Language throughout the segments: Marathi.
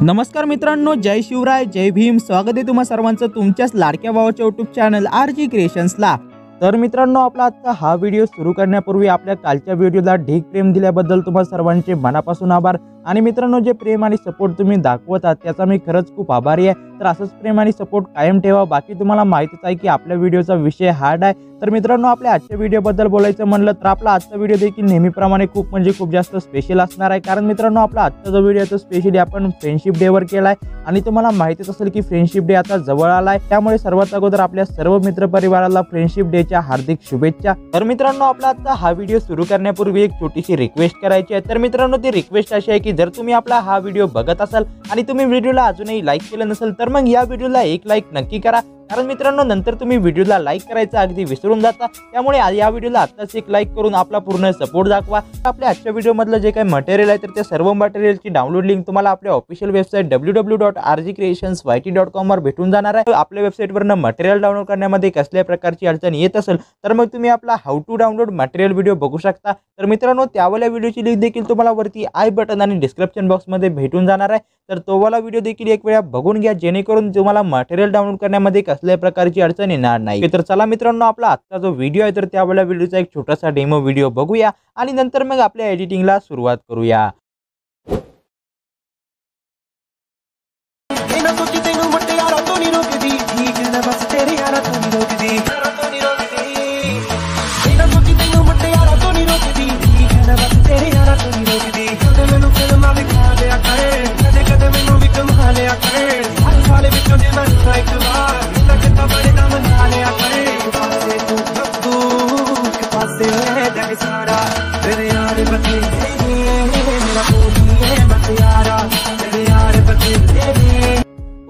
नमस्कार मित्रांनो, जय शिवराय, जय भीम. स्वागत आहे तुम्हा सर्वांचं तुमच्याच लाडक्या भावाच्या यूट्यूब चॅनल RG क्रिएशन्सला. तर मित्रांनो, आपला आजचा हा व्हिडिओ सुरू करण्यापूर्वी आपल्या कालच्या व्हिडिओला ढीग प्रेम दिल्याबद्दल तुम्हा सर्वांचे मनापासून आभार. आणि मित्रांनो, जे प्रेम आणि सपोर्ट तुम्ही दाखवत आहात त्याचा मी खरंच खूप आभारी आहे. तर असंच प्रेम आणि सपोर्ट कायम ठेवा. बाकी तुम्हाला माहितीच आहे की आपल्या व्हिडिओचा विषय हार्ड आहे. तर मित्रांनो, आपल्या आजच्या व्हिडिओबद्दल बोलायचं म्हणलं तर आपला आजचा व्हिडिओ देखील नेहमीप्रमाणे खूप जास्त स्पेशल असणार आहे. कारण मित्रांनो, आपला आजचा जो व्हिडिओ आहे तो स्पेशली आपण फ्रेंडशिप डेवर केला आहे. आणि तुम्हाला माहितीच असेल की फ्रेंडशिप डे आता जवळ आला आहे. त्यामुळे सर्वात अगोदर आपल्या सर्व मित्रपरिवाराला फ्रेंडशिप डेच्या हार्दिक शुभेच्छा. तर मित्रांनो, आपला आजचा हा व्हिडिओ सुरू करण्यापूर्वी एक छोटीशी रिक्वेस्ट करायची आहे. तर मित्रांनो, ती रिक्वेस्ट अशी आहे की जर तुम्ही आपला हा व्हिडिओ बघत असाल आणि तुम्ही व्हिडिओला अजूनही लाईक केलं नसेल तर मग या व्हिडिओला एक लाईक नक्की करा. कारण मित्रांनो, नंतर तुम्ही व्हिडिओला लाईक करायचं अगदी विसरून जाता. त्यामुळे या व्हिडिओला आत्ताच एक लाईक करून आपला पूर्ण सपोर्ट दाखवा. आपल्या आजच्या व्हिडिओमधलं जे काही मटेरियल आहे तर त्या सर्व मटेरियलची डाउनलोड लिंक तुम्हाला आपल्या ऑफिशियल वेबसाईट www.rgcreationsyt.com वर भेटून जाणार आहे. आपल्या वेबसाईटवरनं मटेरियल डाउनलोड करण्यामध्ये कसल्या प्रकारची अडचण येत असेल तर मग तुम्ही आपला how to download material video बघू शकता. तर मित्रांनो, त्यावाल्या व्हिडिओची लिंक देखील तुम्हाला वरती आय बटन आणि डिस्क्रिप्शन बॉक्समध्ये भेटून जाणार आहे. तर तोवाला व्हिडिओ देखील एक वेळा बघून घ्या, जेणेकरून तुम्हाला मटेरियल डाउनलोड करण्यामध्ये कसल्या प्रकारची अडचण येणार नाही. तर चला मित्रांनो, आपला आजचा जो व्हिडिओ आहे तर त्यावेळेला व्हिडिओचा एक छोटासा डेमो व्हिडिओ बघूया आणि नंतर मग आपल्या एडिटिंगला सुरुवात करूया.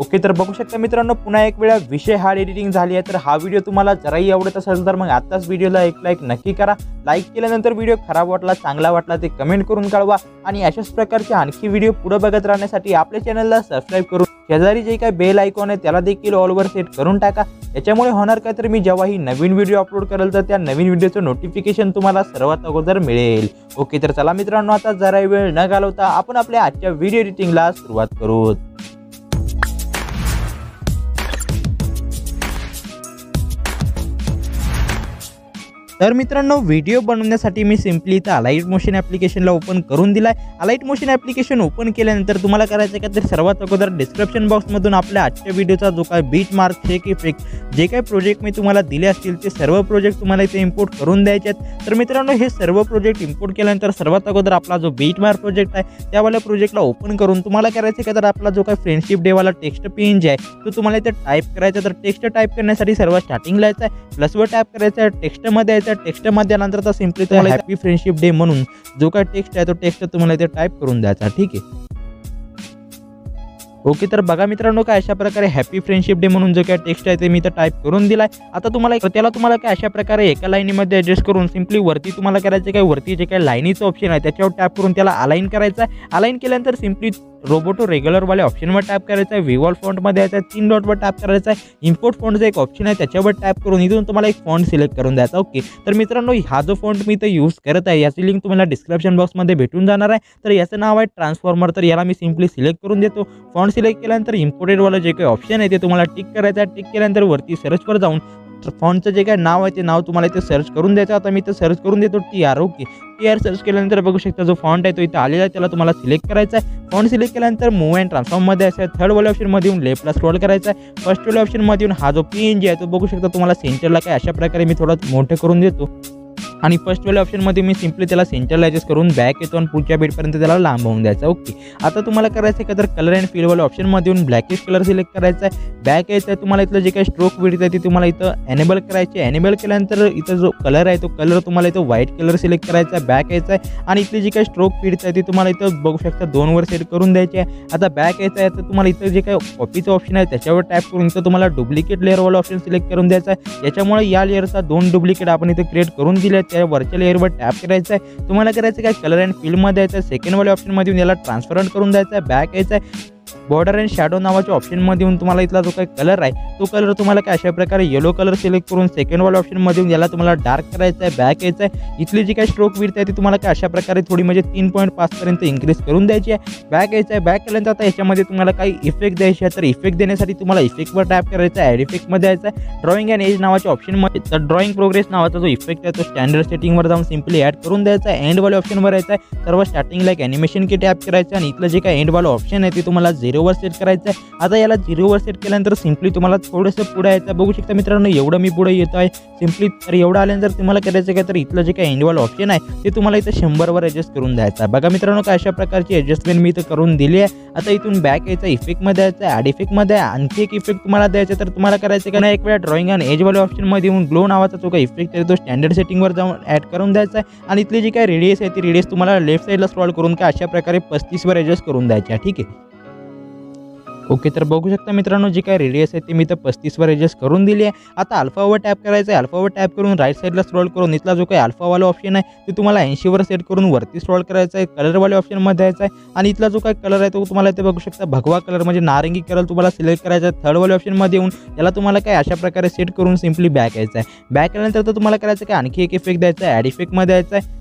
ओके, तर बघू शकता मित्रांनो, पुन्हा एक वेळा विषय हार्ड एडिटिंग झाली आहे. तर हा व्हिडिओ तुम्हाला जराही आवडत असेल तर मग आताच व्हिडिओला एक लाईक नक्की करा. लाईक केल्यानंतर व्हिडिओ खराब वाटला, चांगला वाटला ते कमेंट करून कळवा. आणि अशाच प्रकारचे आणखी व्हिडिओ पुढे बघत राहण्यासाठी आपल्या चॅनलला सबस्क्राईब करून शेजारी जे काही बेल आयकॉन आहे त्याला देखील ऑलवर सेट करून टाका. याच्यामुळे होणार काय, तर मी जेव्हाही नवीन व्हिडिओ अपलोड करेल तर त्या नवीन व्हिडिओचं नोटिफिकेशन तुम्हाला सर्वात अगोदर मिळेल. ओके, तर चला मित्रांनो, आता जरा वेळ न घालवता आपण आपल्या आजच्या व्हिडिओ एडिटिंगला सुरुवात करू. तर मित्रांनो, व्हिडिओ बनवण्यासाठी मी सिम्पली इथं अलाइट मोशन ॲप्लिकेशनला ओपन करून दिलाय. अलाइट मोशन ॲप्लिकेशन ओपन केल्यानंतर तुम्हाला करायचं आहे का, तर सर्वात अगोदर डिस्क्रिप्शन बॉक्समधून आपल्या आजच्या व्हिडिओचा जो काय बीट मार्क शेक इफेक्ट जे काही प्रोजेक्ट मी तुम्हाला दिले असतील ते सर्व प्रोजेक्ट तुम्हाला इथे इम्पोर्ट करून द्यायचे आहेत. तर मित्रांनो, हे सर्व प्रोजेक्ट इम्पोर्ट केल्यानंतर सर्वात अगोदर आपला जो बीट मार्क प्रोजेक्ट आहे त्यावाल्या प्रोजेक्टला ओपन करून तुम्हाला करायचं आहे का, तर आपला जो काही फ्रेंडशिप डेवाला टेक्स्ट पेन जे आहे तो तुम्हाला इथे टाईप करायचा. तर टेक्स्ट टाईप करण्यासाठी सर्वात स्टार्टिंगला यायचं आहे, प्लसवर टॅप करायचं आहे, टेक्स्टमध्ये यायचं. टेक्स्टमध्ये आल्यानंतर तर सिम्पली तुम्हाला हॅपी फ्रेंडशिप डे म्हणून जो काय टेक्स्ट आहे तो टेक्स्ट तुम्हाला इथे टाईप करून द्यायचा. ठीक आहे. ओके, तर बघा मित्रांनो, काय अशा प्रकारे हॅपी फ्रेंडशिप डे म्हणून जो काय टेक्स्ट आहे ते मी इथं टाईप करून दिलाय. आता तुम्हाला काय अशा प्रकारे एका लाईनीमध्ये ॲडजस्ट करून सिम्पली वरती तुम्हाला करायचं काय, वरती जे काही लाईनीचं ऑप्शन आहे त्याच्यावर टॅप करून त्याला अलाइन करायचं आहे. अलाइन केल्यानंतर सिम्पली रोबोटो रेग्युलरवाले ऑप्शनवर टॅप करायचं आहे, विवॉल फॉन्टमध्ये यायचं आहे, 3 डॉटवर टॅप करायचं आहे, इम्पोर्ट फॉन्टचा एक ऑप्शन आहे त्याच्यावर टॅप करून इथून तुम्हाला एक फॉन्ट सिलेक्ट करून द्यायचा. ओके, तर मित्रांनो, हा जो फॉन्ट मी इथं यूज करत आहे याची लिंक तुम्हाला डिस्क्रिप्शन बॉक्समध्ये भेटून जाणार आहे. तर याचं नाव आहे ट्रान्सफॉर्मर. तर याला मी सिम्पली सिलेक्ट करून देतो. फॉन्ट सिलेक्ट केल्यानंतर इम्पोर्टेडवालं जे काही ऑप्शन आहे ते तुम्हाला टिक करायचं आहे. टिक केल्यानंतर वरती सर्चवर जाऊन फॉन्टचं जे काय नाव आहे ते नाव तुम्हाला इथे सर्च करून द्यायचं. आता मी इथं सर्च करून देतो TR. ओके, TR सर्च केल्यानंतर बघू शकता जो फॉन्ट आहे तो इथं आलेला आहे, त्याला तुम्हाला सिलेक्ट करायचा आहे. फॉन्ट सिलेक्ट केल्यानंतर मूव्ह अँड ट्रान्सफॉर्ममध्ये असेल, थर्डवाल्या ऑप्शनमध्ये येऊन लेफ्टला स्क्रॉल करायचा आहे. फर्स्टवाल्या ऑप्शनमध्ये येऊन हा जो PNG आहे तो बघू शकता तुम्हाला सेंटरला काय अशा प्रकारे मी थोडं मोठं करून देतो. आणि फर्स्टवाल्या ऑप्शनमध्ये मी सिम्पली त्याला सेंटरला ॲडजस्ट करून बॅक येतो आणि पुढच्या बीटपर्यंत त्याला लांब होऊन द्यायचा. ओके, आता तुम्हाला करायचं आहे का, तर कलर अँड फीलवाल्या ऑप्शनमध्ये येऊन ब्लॅकिश कलर सिलेक्ट करायचा आहे. बॅक यायचं आहे, तुम्हाला इथलं जे काही स्ट्रोक विड्थ आहे ती तुम्हाला इथं एनेबल करायची. एनेबल केल्यानंतर इथं जो कलर आहे तो कलर तुम्हाला इथं व्हाईट कलर सिलेक्ट करायचा आहे. बॅक यायचं आहे आणि इथली जी काही स्ट्रोक विड्थ आहे ती तुम्हाला इथं बघू शकता 2 वर सेट करून द्यायची आहे. आता बॅक यायचं आहे, तर तुम्हाला इथं जे काही कॉपीचं ऑप्शन आहे त्याच्यावर टॅप करून इथं तुम्हाला डुप्लिकेट लेअरवाला ऑप्शन सिलेक्ट करून द्यायचा आहे. याच्यामुळे या लेअरचा 2 डुप्लिकेट आपण इथे क्रिएट करून दिले आहेत. त्या वरच्या लेअरवर टॅप करायचं आहे. तुम्हाला करायचं काय, कलर अँड फील्डमध्ये यायचं आहे, सेकंडवाल्या ऑप्शनमध्ये याला ट्रान्सफरंट करून द्यायचं आहे. बॅक यायचं आहे, बॉर्डर अँड शॅडो नावाच्या ऑप्शनमध्ये येऊन तुम्हाला इथला जो काही कलर आहे तो कलर तुम्हाला काय अशा प्रकारे येलो कलर सिलेक्ट करून सेकंड वाला ऑप्शनमध्ये येऊन याला तुम्हाला डार्क करायचं आहे, बॅक यायचं आहे। इथली जी काही स्ट्रोक विड्थ आहे ती तुम्हाला काय अशा प्रकारे थोडी म्हणजे 3.5 पर्यंत इन्क्रीज करून द्यायची आहे। बॅक यायचं आहे, बॅक केल्यानंतर आता याच्यामध्ये तुम्हाला काही इफेक्ट द्यायचे आहे, तर इफेक्ट देण्यासाठी तुम्हाला इफेक्टवर टॅप करायचं आहे, ॲड इफेक्टमध्ये यायचं आहे। ड्रॉइंग अँड एज नावाच्या ऑप्शनमध्ये तर ड्रॉइंग प्रोग्रेस नावाचा जो इफेक्ट आहे तो स्टँडर्ड सेटिंगवर जाऊन सिम्पली ॲड करून द्यायचा आहे। एंड वाले ऑप्शनवर यायचं आहे, सर्व स्टार्टिंगला एक ॲनिमेशन की टॅप करायचं आणि इथलं जे काही एंड वाला ऑप्शन आहे ते तुम्हाला 0वर सेट करायचं आहे। आता याला 0वर सेट केल्यानंतर सिम्पली तुम्हाला थोडंसं पुढे यायचं, बघू शकता मित्रांनो एवढं मी पुढे येतो आहे सिम्पली। तर एवढं आल्यानंतर तुम्हाला करायचं काय तर इथलं जे काही एंड वाला ऑप्शन आहे ते तुम्हाला इथं 100वर ॲडजस्ट करून द्यायचं आहे। बघा मित्रांनो काय अशा प्रकारची ॲडजस्टमेंट मी इथं करून दिली आहे। आता इथून बॅक यायचं, इफेक्टमध्ये यायचं, ॲड इफेक्टमध्ये आणखी एक इफेक्ट तुम्हाला द्यायचा, तर तुम्हाला करायचं का नाही एक वेळा ड्रॉइंग आणि एज वाल्या ऑप्शनमध्ये येऊन ग्लो नावाचा जो काही इफेक्ट आहे तो स्टँडर्ड सेटिंगवर जाऊन ॲड करून द्यायचा आहे आणि इथली जी काही रेडियस आहे ती रेडियस तुम्हाला लेफ्ट साईडला स्क्रॉल करून काय अशा प्रकारे 35वर ॲडजस्ट करून द्यायची आहे, ठीक आहे। ओके, तर बघू शकता मित्रांनो जी काय रेडियस आहे ती मी तर 35वर ॲडजस्ट करून दिली आहे। आता अल्फावर टॅप करायचं आहे, अल्फावर टॅप करून राईट साईडला स्क्रॉल करून इथला जो काही अल्फावाला ऑप्शन आहे ते तुम्हाला 80वर सेट करून वरती स्क्रॉल करायचं आहे, कलरवाले ऑप्शनमध्ये यायचं आहे आणि इथला जो काही कलर आहे तो तुम्हाला इथे बघू शकता भगवा कलर म्हणजे नारंगी कलर तुम्हाला सिलेक्ट करायचा आहे। थर्डवाले ऑप्शनमध्ये येऊन याला तुम्हाला काय अशा प्रकारे सेट करून सिम्पली बॅक यायचं आहे। बॅक केल्यानंतर तर तुम्हाला करायचं काय आणखी एक इफेक्ट द्यायचा आहे, ॲड इफेक्टमध्ये यायचं आहे।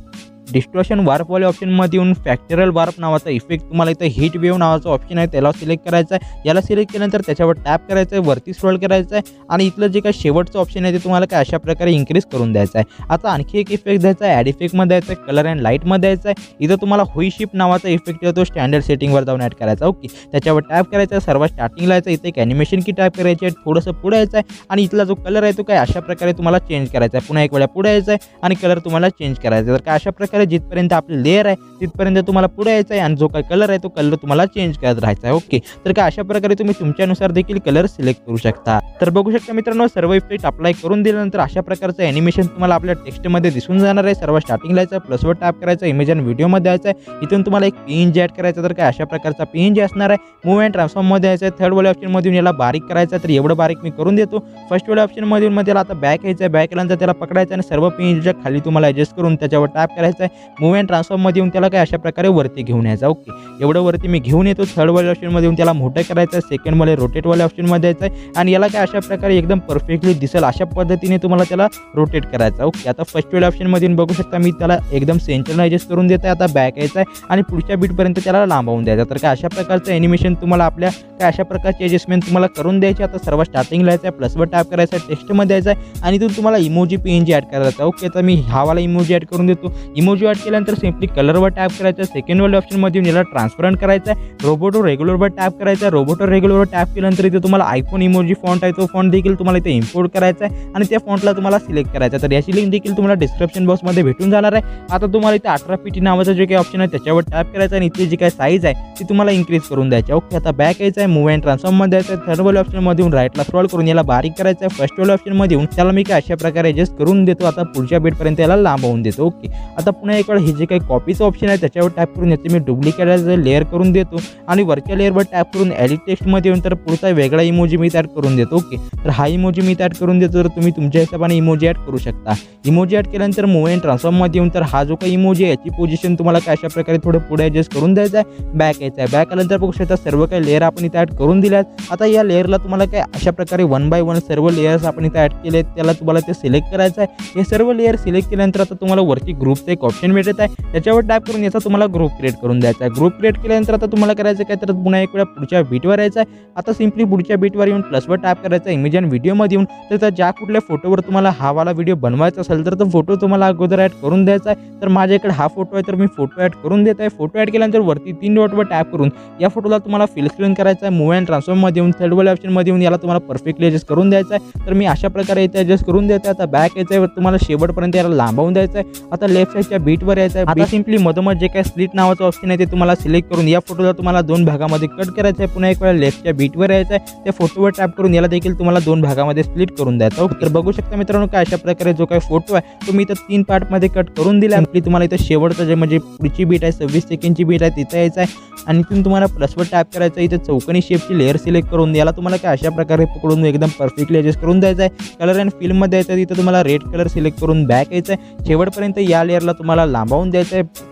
डिस्टॉर्शन वार्पवाले ऑप्शनमध्ये येऊन फॅक्टरल वार्प नावाचा इफेक्ट तुम्हाला इथं हीट वेव्ह नावाचा ऑप्शन आहे त्याला सिलेक्ट करायचा आहे। याला सिलेक्ट केल्यानंतर त्याच्यावर टॅप करायचं आहे, वरती स्क्रॉल करायचं आहे आणि इथलं जे काही शेवटचं ऑप्शन आहे ते तुम्हाला काय अशा प्रकारे इन्क्रीज करून द्यायचं आहे। आता आणखी एक इफेक्ट द्यायचा आहे, ॲड इफेक्टमध्ये यायचं आहे, कलर अँड लाईटमध्ये यायचं आहे। इथं तुम्हाला हुई शिफ्ट नावाचा इफेक्ट आहे तो स्टँडर्ड सेटिंगवर जाऊन ॲड करायचा, ओके। त्याच्यावर टॅप करायचं आहे, सर्वात स्टार्टिंगला यायचं, इथे एक ॲनिमेशन की टॅप करायची आहे, थोडंसं पुढे यायचं आहे आणि इथला जो कलर आहे तो काय अशा प्रकारे तुम्हाला चेंज करायचा आहे। पुन्हा एक वेळा पुढे यायचं आहे आणि कलर तुम्हाला चेंज करायचा आहे। तर काय अशा प्रकारे जिथपर्यंत आपली लेयर आहे तिथपर्यंत तुम्हाला पुढे यायचं आहे आणि जो काय कलर आहे तो कलर तुम्हाला चेंज करत राहायचा आहे, ओके। तर काय अशा प्रकारे तुम्ही तुमच्यानुसार देखील कलर सिलेक्ट करू शकता। तर बघू शकता मित्रांनो सर्व इफेक्ट अप्लाय करून दिल्यानंतर अशा प्रकारचं ॲनिमेशन तुम्हाला आपल्या टेक्स्टमध्ये दिसून जाणार आहे। सर्व स्टार्टिंगला यायचं, प्लसवर टॅप करायचं, इमेज आणि व्हिडिओमध्ये यायचं आहे। इथून तुम्हाला एक PNG ॲड करायचा, तर काय अशा प्रकारचा PNG असणार आहे। मूव्ह अँड ट्रान्सफॉर्ममध्ये यायचं आहे, थर्डवाल्या ऑप्शनमधून याला बारीक करायचं आहे, तर एवढं बारीक मी करून देतो। फर्स्टवाल्या ऑप्शनमधून मध्ये याला आता बॅक यायचं आहे, बॅक केल्यानंतर त्याला पकडायचं आणि सर्व PNGच्या खाली तुम्हाला ॲडजस्ट करून त्याच्यावर टॅप करायचं आहे। मूव्ह अँड ट्रान्सफॉर्ममध्ये येऊन त्याला काय अशा प्रकारे वरती घेऊन यायचा, ओके। एवढं वरती मी घेऊन येतो। थर्डवाल्या ऑप्शनमध्ये येऊन त्याला मोठं करायचं आहे, सेकंडवाले रोटेटवाल्या ऑप्शनमध्ये यायचं आहे आणि याला काय अशा प्रकारे एकदम परफेक्टली दिसेल अशा पद्धतीने तुम्हाला त्याला रोटेट करायचं, ओके। आता फर्स्टवाल्या ऑप्शनमधून बघू शकता मी त्याला एकदम सेंटरला ॲडजस्ट करून देत आहे। आता बॅक यायचं आहे आणि पुढच्या बीटपर्यंत त्याला लांबवून द्यायचं, तर काय अशा प्रकारचं ॲनिमेशन तुम्हाला आपल्या काय अशा प्रकारची ॲडजस्टमेंट तुम्हाला करून द्यायची। आता सर्व स्टार्टिंगला यायचं आहे, प्लसवर टॅप करायचं आहे, टेक्स्टमध्ये यायचं आहे आणि इथून तुम्हाला इमोजी PNG ॲड करायचा, ओके। तर मी हावाला इमोजी ॲड करून देतो। इमोजी ॲड केल्यानंतर सिम्पली कलरवर टॅप करायचं, सेकंडवाल्या ऑप्शनमध्ये याला ट्रान्सपरंट करायचं आहे, रोबो टू रेग्युलरवर टॅप करायचं आहे। रोबो टू रेग्युलरवर टॅप केल्यानंतर इथे तुम्हाला आयफोन इमोजी फॉन्ट आहे तो फॉन्ट देखील तुम्हाला इथे इम्पोर्ट करायचा आहे आणि त्या फॉन्टला तुम्हाला सिलेक्ट करायचं आहे। तर याची लिंक देखील तुम्हाला डिस्क्रिप्शन बॉक्समध्ये भेटून जाणार आहे। आता तुम्हाला इथे 18 नावाचं जे काही ऑप्शन आहे त्याच्यावर टॅप करायचं आणि इथली जी काही साईज आहे ती तुम्हाला इन्क्रीज करून द्यायची, ओके। आता बॅक यायचं आहे, मूव्ह अँड ट्रान्सफॉर्ममध्ये यायचं आहे, थर्डवाल्या ऑप्शनमध्ये येऊन राईटला स्क्रॉल करून याला बारीक करायचं आहे। फर्स्टवाल्या ऑप्शनमध्ये येऊन त्याला मी काय अशा प्रकारे ॲडजस्ट करून देतो। आता पुढच्या बीटपर्यंत याला लांबवून देतो, ओके। आता पुन्हा एक वेळ हे जे काही कॉपीचं ऑप्शन आहे त्याच्यावर टॅप करून याचे मी डुप्लिकेट लेअर करून देतो आणि वरच्या लेअरवर टॅप करून एडिट टेक्स्टमध्ये येऊन तर पुढचा वेगळा इमोजी मी ॲड करून देतो, ओके। तर हा इमोजी मी ॲड करून देतो, तर तुम्ही तुमच्या हिशोबाने इमोजी ॲड करू शकता। इमोजी ॲड केल्यानंतर मूव्ह अँड ट्रान्सफॉर्ममध्ये येऊन तर हा जो काही इमोजी आहे याची पोझिशन तुम्हाला काय अशा प्रकारे थोडं पुढे ॲडजस्ट करून द्यायचं आहे। बॅक यायचं आहे, बॅक आल्यानंतर बघू शकता सर्व काही लेअर आपण इथे ॲड करून दिल्यात। आता या लेअरला तुम्हाला काय अशा प्रकारे 1 बाय 1 सर्व लेअर्स आपण इथे ॲड केले, त्याला तुम्हाला ते सिलेक्ट करायचं आहे। हे सर्व लेअर सिलेक्ट केल्यानंतर आता तुम्हाला वरती ग्रुपचं एक ऑप्शन भेटत आहे, त्याच्यावर टॅप करून याचा तुम्हाला ग्रुप क्रिएट करून द्यायचा आहे। ग्रुप क्रिएट केल्यानंतर आता तुम्हाला करायचं काय तर पुन्हा एक वेळा पुढच्या बीटवर यायचं आहे। आता सिम्पली पुढच्या बीटवर येऊन प्लसवर टॅप करायचा, इमेज आणि व्हिडिओमध्ये येऊन तर ज्या कुठल्या फोटोवर तुम्हाला हा वाला व्हिडिओ बनवायचा असेल तर तो फोटो तुम्हाला अगोदर ॲड करून द्यायचा आहे। तर माझ्याकडे हा फोटो आहे तर मी फोटो ॲड करून देत आहे। फोटो ॲड केल्यानंतर वरती 3 डॉटवर टॅप करून या फोटोला तुम्हाला फिल स्क्रीन करायचा आहे। मूव्ह अँड ट्रान्सफॉर्ममध्ये येऊन थर्डवाल्या ऑप्शनमध्ये येऊन याला तुम्हाला परफेक्टली ॲडजस्ट करून द्यायचा आहे। तर मी अशा प्रकारे इथे ॲडजस्ट करून देत आहे। आता बॅक यायचं आहे, तुम्हाला शेवटपर्यंत याला लांबवून द्यायचं आहे। आता लेफ्ट साईडच्या बीटवर यायचं आहे। आता सिम्पली मधोमध जे काही स्प्लिट नावाचं ऑप्शन आहे ते तुम्हाला सिलेक्ट करून या फोटोला तुम्हाला 2 भागामध्ये कट करायचं आहे। पुन्हा एक वेळा लेफ्टच्या बीटवर यायचं आहे, त्या फोटोवर टॅप करून याला देखील तुम्हाला 2 भागामध्ये स्प्लिट करून द्यायचं, ओके। तर बघू शकता मित्रांनो काय अशा प्रकारे जो काही फोटो आहे तो मी इथं 3 पार्टमध्ये कट करून दिला। सिम्पली तुम्हाला इथं शेवटचं जे म्हणजे पुढची बीट आहे 26 सेकंडची बीट आहे तिथं यायचं आहे आणि इथून तुम्हाला प्लसवर टॅप करायचं, इथे चौकोनी शेपची लेअर सिलेक्ट करून याला तुम्हाला काय अशा प्रकारे पकडून एकदम परफेक्टली ॲडजस्ट करून द्यायचं आहे। कलर अँड फिल्ममध्ये यायचं, तिथं तुम्हाला रेड कलर सिलेक्ट करून बॅक यायचं आहे। शेवटपर्यंत या लेअरला तुम्हाला लांबवून द्यायचं आहे।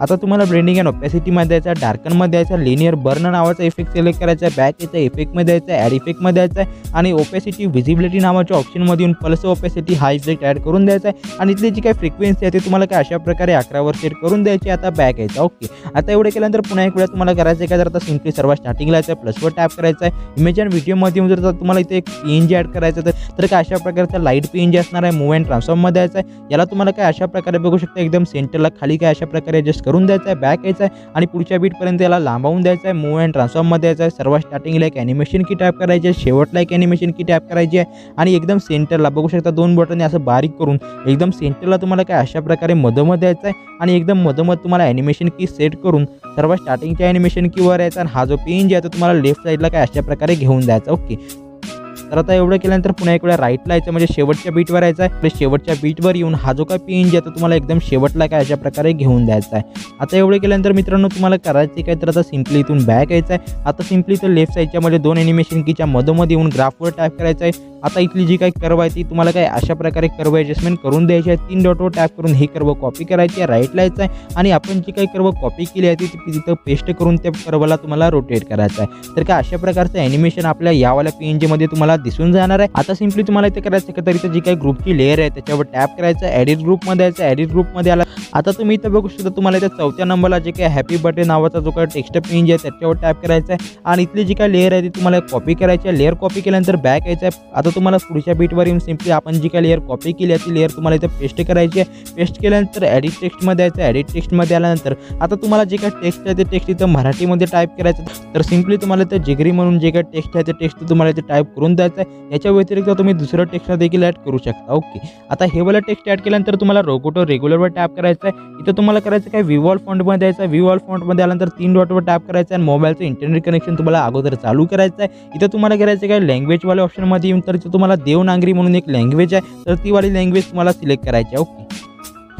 आता तुम्हाला ब्लेंडिंग अँड ओपॅसिटीमध्ये द्यायचा, डार्कनमध्ये द्यायचा, लिनियर बर्न नावाचा इफेक्ट सिलेक्ट करायचा आहे, बॅक यायचा, इफेक्टमध्ये द्यायचा, ॲड इफेक्टमध्ये द्यायचा आहे आणि ओपॅसिटी व्हिजिबिलिटी नावाच्या ऑप्शनमध्ये येऊन पल्स ओपॅसिटी हा इफेक्ट ॲड करून द्यायचा आहे आणि इथली जी काही फ्रिक्वेन्सी आहे ते तुम्हाला काय अशा प्रकारे 11 सेट करून द्यायची. आता बॅक यायचा. ओके, आता एवढे केल्यानंतर पुन्हा एक वेळा तुम्हाला करायचं आहे काय, तर आता सिम्पली सर्वात स्टार्टिंगला यायचं आहे, प्लसवर टॅप करायचं आहे. इमेज अँड व्हिडिओमध्ये येऊन जर तुम्हाला इथे एक PNG ॲड करायचं तर काय अशा प्रकारचा लाईट PNG असणार आहे. मूव्ह अँड ट्रान्सफॉर्ममध्ये यायचं आहे. याला तुम्हाला काय अशा प्रकारे बघू शकता एकदम सेंटरला खाली काय अशा प्रकारे ॲडजस्ट करून द्यायचं आहे. बॅक यायचं आहे आणि पुढच्या बीटपर्यंत याला लांबवून द्यायचं आहे. मूव्ह अँड ट्रान्सफॉर्ममध्ये यायचं आहे. सर्वात स्टार्टिंगला एक ॲनिमेशन की टॅप करायची आहे, शेवटला एक ॲनिमेशन की टॅप करायची आहे आणि एकदम सेंटरला बघू शकता 2 बटन असं बारीक करून एकदम सेंटरला तुम्हाला काय अशा प्रकारे मधोमध यायचं आहे आणि एकदम मधोमध तुम्हाला ॲनिमेशन की सेट करून सर्वात स्टार्टिंगच्या ॲनिमेशन कीवर यायचा आणि हा जो PNG आहे तो तुम्हाला लेफ्ट साईडला काय अशा प्रकारे घेऊन द्यायचा. ओके, तर आता एवढं केल्यानंतर पुन्हा एक वेळा राईटला यायचं म्हणजे शेवटच्या बीटवर यायचं आहे. शेवटच्या बीटवर येऊन हा जो काय PNG आहे तो तुम्हाला एकदम शेवटला काय अशा प्रकारे घेऊन द्यायचा आहे. आता एवढं केल्यानंतर मित्रांनो तुम्हाला करायचं काय, तर आता सिम्पली इथून बॅक यायचं आहे. आता सिम्पली तर लेफ्ट साईडच्या मध्ये 2 ॲनिमेशन कीच्या मधोमध येऊन ग्राफवर टॅप करायचं आहे. आता इथली जी काही कर्व आहे ती तुम्हाला काय अशा प्रकारे कर्व ॲडजस्टमेंट करून द्यायची आहे. 3 डॉटवर टॅप करून ही कर्व कॉपी करायची आहे, राईटला यायचं आहे आणि आपण जी काही कर्व कॉपी केली आहे ती तिथं पेस्ट करून त्या कर्वला तुम्हाला रोटेट करायचं आहे. तर काय अशा प्रकारचं ॲनिमेशन आपल्या यावाल्या PNG मध्ये तुम्हाला दिसून जाणार आहे. आता सिम्पली तुम्हाला इथे करायचं का, तर इथं जी काही ग्रुपची लेअर आहे त्याच्यावर टॅप करायचं, एडिट ग्रुपमध्ये यायचं. एडिट ग्रुपमध्ये आला आता तुम्ही इथं बघू शकता तुम्हाला इथं 4थ्या नंबरला जे काही हॅपी बर्थडे नावाचा जो काही टेक्स्ट PNG आहे त्याच्यावर टॅप करायचा आहे आणि इथली जी काही लेअर आहे ती तुम्हाला कॉपी करायची आहे. लेअर कॉपी केल्यानंतर बॅक यायचं आहे. आता तुम्हाला पुढच्या बीटवर येऊन सिम्पली आपण जी काही लेअर कॉपी केली आहे ती लेअर तुम्हाला इथं पेस्ट करायची आहे. पेस्ट केल्यानंतर एडिट टेक्स्टमध्ये यायचं. एडिट टेक्स्टमध्ये आल्यानंतर आता तुम्हाला जे काही टेक्स्ट आहे ते टेक्स्ट इथं मराठीमध्ये टाईप करायचं. तर सिम्पली तुम्हाला इथं जिगरी म्हणून जे काही टेक्स्ट आहे ते टेक्स्ट तुम्हाला इथे टाईप करून द्यायचं आहे. याच्या व्यतिरिक्त तुम्ही दुसरं टेक्स्ट देखील ॲड करू शकता. ओके, आता हे वाला टेक्स्ट ॲड केल्यानंतर तुम्हाला रोगोटो रेग्युलरवर टॅप करायचं आहे. इथं तुम्हाला करायचं काय, विवॉल फॉन्टमध्ये यायचं. विवॉल फॉन्टमध्ये आल्यानंतर 3 डॉटवर टॅप करायचं आणि मोबाईलचं इंटरनेट कनेक्शन तुम्हाला अगोदर चालू करायचं आहे. इथं तुम्हाला करायचं काय, लँग्वेजवाल्या ऑप्शनमध्ये येऊन तर इथं तुम्हाला देवनागरी म्हणून एक लँग्वेज आहे तर ती वाली लँग्वेज तुम्हाला सिलेक्ट करायची आहे. ओके,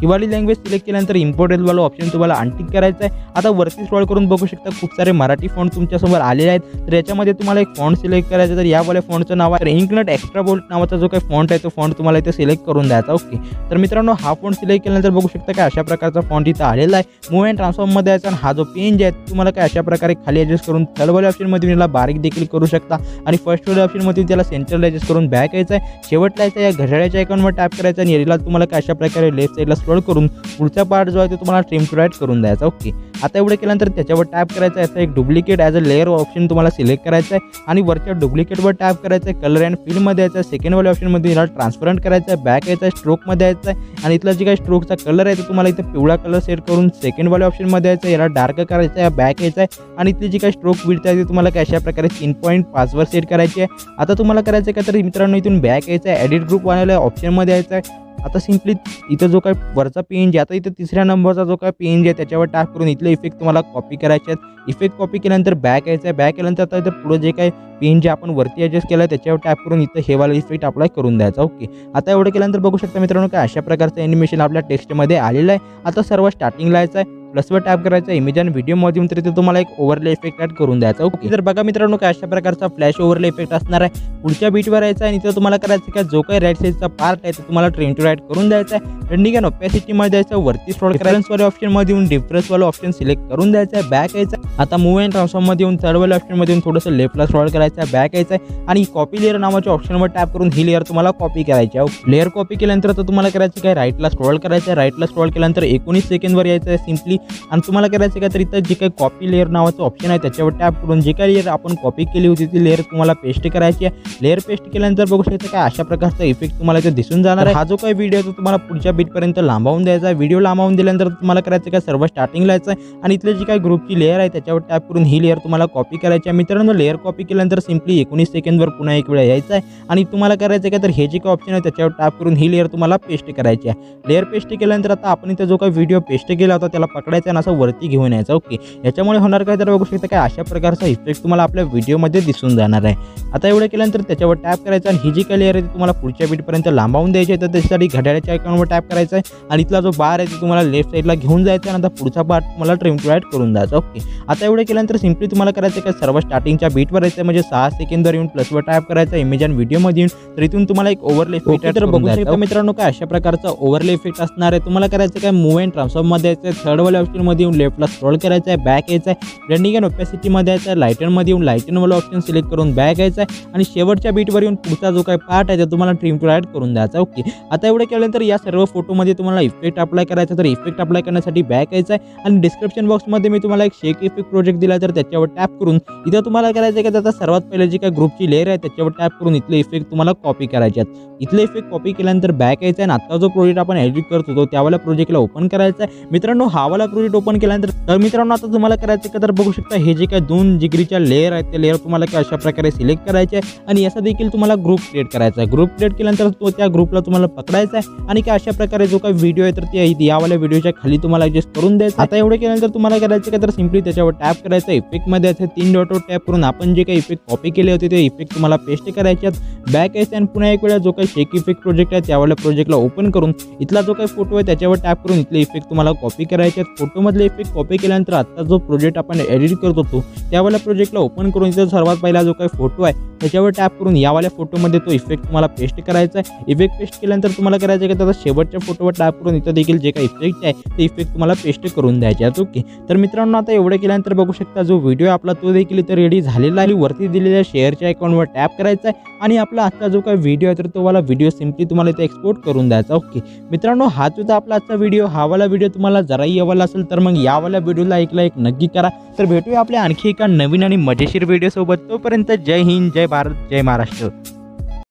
ही वाली लँग्वेज सिलेक्ट केल्यानंतर इम्पोर्टेबलवाला ऑप्शन तुम्हाला अनटिक करायचं आहे. आता वरती स्क्रॉल करून बघू शकता खूप सारे मराठी फॉन्ट तुमच्यासमोर आलेले आहेत. तर याच्यामध्ये तुम्हाला एक फॉन्ट सिलेक्ट करायचं. तर यावाल्या फॉन्टचं नाव आहे इंकनट एक्स्ट्रा बोल्ट नावाचा जो काही फॉन्ट आहे तो फॉन्ट तुम्हाला इथे सिलेक्ट करून द्यायचा. ओके, तर मित्रांनो हा फॉन्ट सिलेक्ट केल्यानंतर बघू शकता काय अशा प्रकारचा फॉन्ट इथं आलेला आहे. मूव्ह अँड ट्रान्सफॉर्ममध्ये यायचा आणि हा जो PNG आहे तुम्हाला काय अशा प्रकारे खाली ॲडजस्ट करून थर्डवाल्या ऑप्शनमध्ये याला बारीक देखील करू शकता आणि फर्स्टवाल्या ऑप्शनमध्ये त्याला सेंटरला ॲडजस्ट करून बॅक यायचं आहे. शेवटला यायचं या घड्याळ्याच्या आयकॉनवर टॅप करायचं आणि याला तुम्हाला काय अशा प्रकारे लेफ्ट साईडला स्क्रॉल करून पुढचा पार्ट जो आहे तो तुम्हाला ट्रिम टू राईट करून द्यायचा. ओके, आता एवढं केल्यानंतर त्याच्यावर टॅप करायचं आहे. एक duplicate as a layer option तुम्हाला सिलेक्ट करायचं आहे आणि वरच्या डुप्लिकेटवर टॅप करायचं आहे. कलर अँड फील्डमध्ये यायचं. सेकंडवाल्या ऑप्शनमध्ये याला ट्रान्सपरंट करायचं आहे. बॅक यायचं आहे, स्ट्रोकमध्ये यायचं आहे आणि इथला जे काही स्ट्रोकचा कलर आहे तो तुम्हाला इथं पिवळा कलर सेट करून सेकंडवाल्या ऑप्शनमध्ये यायचं. याला डार्क करायचं आहे. बॅक यायचं आहे आणि इथली जी काही स्ट्रोक विड्थ आहे ती तुम्हाला काय अशा प्रकारे 3.5 वर सेट करायची आहे. आता तुम्हाला करायचं आहे का, तर मित्रांनो इथून बॅक यायचं आहे. एडिट ग्रुप वाल्याला ऑप्शनमध्ये यायचं आहे. आता सिम्पली इथं जो काही वरचा PNG आता इथं 3ऱ्या नंबरचा जो काही PNG आहे त्याच्यावर टॅप करून इथले इफेक्ट तुम्हाला कॉपी करायचे आहेत. इफेक्ट कॉपी केल्यानंतर बॅक यायचं आहे. बॅक केल्यानंतर आता इथं पुढे जे काही PNG आपण वरती ॲडजस्ट केलं आहे त्याच्यावर टॅप करून इथं हे वाला इफेक्ट अप्लाय करून द्यायचा. ओके, आता एवढं केल्यानंतर बघू शकता मित्रांनो काय अशा प्रकारचं ॲनिमेशन आपल्या टेक्स्टमध्ये आलेलं आहे. आता सर्व स्टार्टिंगला यायचं आहे, प्लसवर टॅप करायचं, इमेज आणि व्हिडिओमध्ये येऊन तर इथे तुम्हाला एक ओव्हरले इफेक्ट ॲड करून द्यायचा. ओके, तर बघा मित्रांनो काय अशा प्रकारचा फ्लॅश ओव्हरले इफेक्ट असणार आहे. पुढच्या बीटवर यायचा आणि इथं तुम्हाला करायचं काय, जो काही राईट साईडचा पार्ट आहे तो तुम्हाला ट्रिम टू राईट करून द्यायचा आहे. ट्रेंडिंग अँड ओपॅसिटीमध्ये यायचं. वरती स्क्रॉल करायचं, ऑप्शनमध्ये येऊन डिफरन्सवाला ऑप्शन सिलेक्ट करून द्यायचा आहे. बॅक यायचं. आता मूव्ह अँड ट्रान्सफॉर्ममध्ये येऊन थर्डवाल्या ऑप्शनमध्ये येऊन थोडंसं लेफ्टला स्क्रॉल करायचं आहे. बॅक यायचं आहे आणि कॉपी लेअर नावाच्या ऑप्शनवर टॅप करून ही लेअर तुम्हाला कॉपी करायची आहे. लेअर कॉपी केल्यानंतर तर तुम्हाला करायचं काय, राईटला स्क्रॉल करायचं आहे. राईटला स्क्रॉल केल्यानंतर 19 सेकंदवर यायचं आहे सिम्पली आणि तुम्हाला करायचं काय, तर इथं जे काही कॉपी लेअर नावाचं ऑप्शन आहे त्याच्यावर टॅप करून जे काही लेअर आपण कॉपी केली होती ती लेअर तुम्हाला पेस्ट करायची आहे. लेअर पेस्ट केल्यानंतर बघू शकता काय अशा प्रकारचा इफेक्ट तुम्हाला इथे दिसून जाणार आहे. हा जो काही व्हिडिओ तो तुम्हाला पुढच्या बीटपर्यंत लांबवून द्यायचा आहे. व्हिडिओ लांबवून दिल्यानंतर तुम्हाला करायचं काय, सर्व स्टार्टिंगला यायचं आहे आणि इथले जी काही ग्रुपची लेअर आहे त्याच्यावर टॅप करून ही लेअर तुम्हाला कॉपी करायची आहे. मित्रांनो लेअर कॉपी केल्यानंतर सिम्पली 19 सेकंदवर पुन्हा एक वेळा यायचं आहे आणि तुम्हाला करायचं काय, तर हे जे काही ऑप्शन आहे त्याच्यावर टॅप करून ही लेअर तुम्हाला पेस्ट करायची आहे. लेअर पेस्ट केल्यानंतर आता आपण इथं जो काही व्हिडिओ पेस्ट केला होता त्याला पकडायचा आणि असं वरती घेऊन यायचं. ओके, याच्यामुळे होणार काय, तर बघू शकता काय अशा प्रकारचा इफेक्ट तुम्हाला आपल्या व्हिडिओमध्ये दिसून जाणार आहे. आता एवढं केल्यानंतर त्याच्यावर टॅप करायचं आणि ही जी काही लेअर आहे ती तुम्हाला पुढच्या बीटपर्यंत लांबवून द्यायची आहे. तर त्याच्यासाठी घड्याळ्याच्या आयकॉनवर टॅप करायचं आहे आणि इथला जो बार आहे तो तुम्हाला लेफ्ट साईडला घेऊन जायचा आणि आता पुढचा पार्ट तुम्हाला ट्रिम टू राईट करून द्यायचा. ओके, आता एवढं केल्यानंतर सिम्पली तुम्हाला करायचं काय, सर्व स्टार्टिंगच्या बीटवर यायचं म्हणजे 6 सेकंदवर येऊन प्लसवर टॅप करायचा, इमेज आणि व्हिडिओमध्ये येऊन तर इथून तुम्हाला एक ओव्हरले इफेक्ट तर बघू शकता मित्रांनो काय अशा प्रकारचा ओव्हरले इफेक्ट असणार आहे. तुम्हाला करायचं काय, मूव्ह अँड ट्रान्सफॉर्ममध्ये यायचं. थर्डवाल्या ऑप्शनमध्ये येऊन लेफ्टला स्क्रॉल करायचं आहे, बॅक यायचं आहे, ब्लेंडिंग अँड ओपॅसिटीमध्ये यायचं आहे, लायटनमध्ये येऊन लायटनवाला ऑप्शन सिलेक्ट करून बॅक यायचं आहे आणि शेवटच्या बीटवर येऊन पुढचा जो काही पार्ट आहे ते तुम्हाला ट्रिम टू ॲड करून द्यायचा. ओके, आता एवढं केल्यानंतर या सर्व फोटोमध्ये तुम्हाला इफेक्ट अप्लाय करायचा, तर इफेक्ट अप्लाय करण्यासाठी बॅक यायचं आहे आणि डिस्क्रिप्शन बॉक्समध्ये मी तुम्हाला एक शेक इफेक्ट प्रोजेक्ट दिला, तर त्याच्यावर टॅप करून इथं तुम्हाला करायचं आहे की त्याचा सर्वात पहिले जी काही ग्रुपची लेअर आहे त्याच्यावर टॅप करून इथले इफेक्ट तुम्हाला कॉपी करायचे आहेत. इथले इफेक्ट कॉपी केल्यानंतर बॅक यायचं आहे आणि आता जो प्रोजेक्ट आपण एडिट करत होतो त्यावाला प्रोजेक्टला ओपन करायचा आहे. मित्रांनो, हावाला प्रोजेक्ट ओपन केल्यानंतर तर मित्रांनो आता तुम्हाला करायचं आहे तर बघू शकता हे जे काही 2 जिगरीच्या लेअर आहेत त्या लेअर तुम्हाला अशा प्रकारे सिलेक्ट करायचे आहे आणि याचा देखील तुम्हाला ग्रुप क्रिएट करायचा आहे. ग्रुप क्रिएट केल्यानंतर तो त्या ग्रुपला तुम्हाला पकडायचा आहे आणि अशा प्रकारे जो काही व्हिडिओ आहे तर ते यावाल्या व्हिडिओच्या खाली तुम्हाला ॲडजस्ट करून द्यायचं. आता एवढं केल्यानंतर तुम्हाला करायचं का तर सिम्पली त्याच्यावर टॅप करायचं, इफेक्टमध्ये असे 3 डॉटवर टॅप करून आपण जे काही इफेक्ट कॉपी केले होते ते इफेक्ट तुम्हाला पेस्ट करायचे आहेत. बॅक यायचं आणि पुन्हा एक वेळा जो काही शेक इफेक्ट प्रोजेक्ट आहे त्यावाल्या प्रोजेक्टला ओपन करून इथला जो काही फोटो आहे त्याच्यावर टॅप करून इथले इफेक्ट तुम्हाला कॉपी करायचे आहेत. फोटोमधले इफेक्ट कॉपी केल्यानंतर आता जो प्रोजेक्ट आपण एडिट करत होतो त्यावाल्या प्रोजेक्टला ओपन करून इथं सर्वात पहिला जो काही फोटो आहे त्याच्यावर टॅप करून यावाल्या फोटोमध्ये तो इफेक्ट तुम्हाला पेस्ट करायचा आहे. इफेक्ट पेस्ट केल्यानंतर तुम्हाला करायचं आहे की त्याचा शेवटच्या फोटोवर टॅप करून इथं देखील जे काही इफेक्ट आहे ते इफेक्ट तुम्हाला पेस्ट करून द्यायचे आहेत. ओके, तर मित्रांनो आता एवढं केल्यानंतर बघू शकता जो व्हिडिओ आपला तो देखील इथं रेडी झालेला आहे. वरती दिलेल्या शेअरच्या आयकॉनवर टॅप करायचा आहे आणि आपला आजचा जो काही व्हिडिओ आहे तर तो वाला व्हिडिओ सिम्पली तुम्हाला इथे एक्सपोर्ट करून द्यायचा. ओके मित्रांनो, हाच होता आपला आजचा व्हिडिओ. हावाला व्हिडिओ तुम्हाला जराही हवाला असेल तर मग यावाला व्हिडिओला एक नक्की करा. तर भेटूया आपल्या आणखी एका नवीन आणि मजेशीर व्हिडिओ सोबत. तोपर्यंत जय हिंद, जय भारत, जय महाराष्ट्र.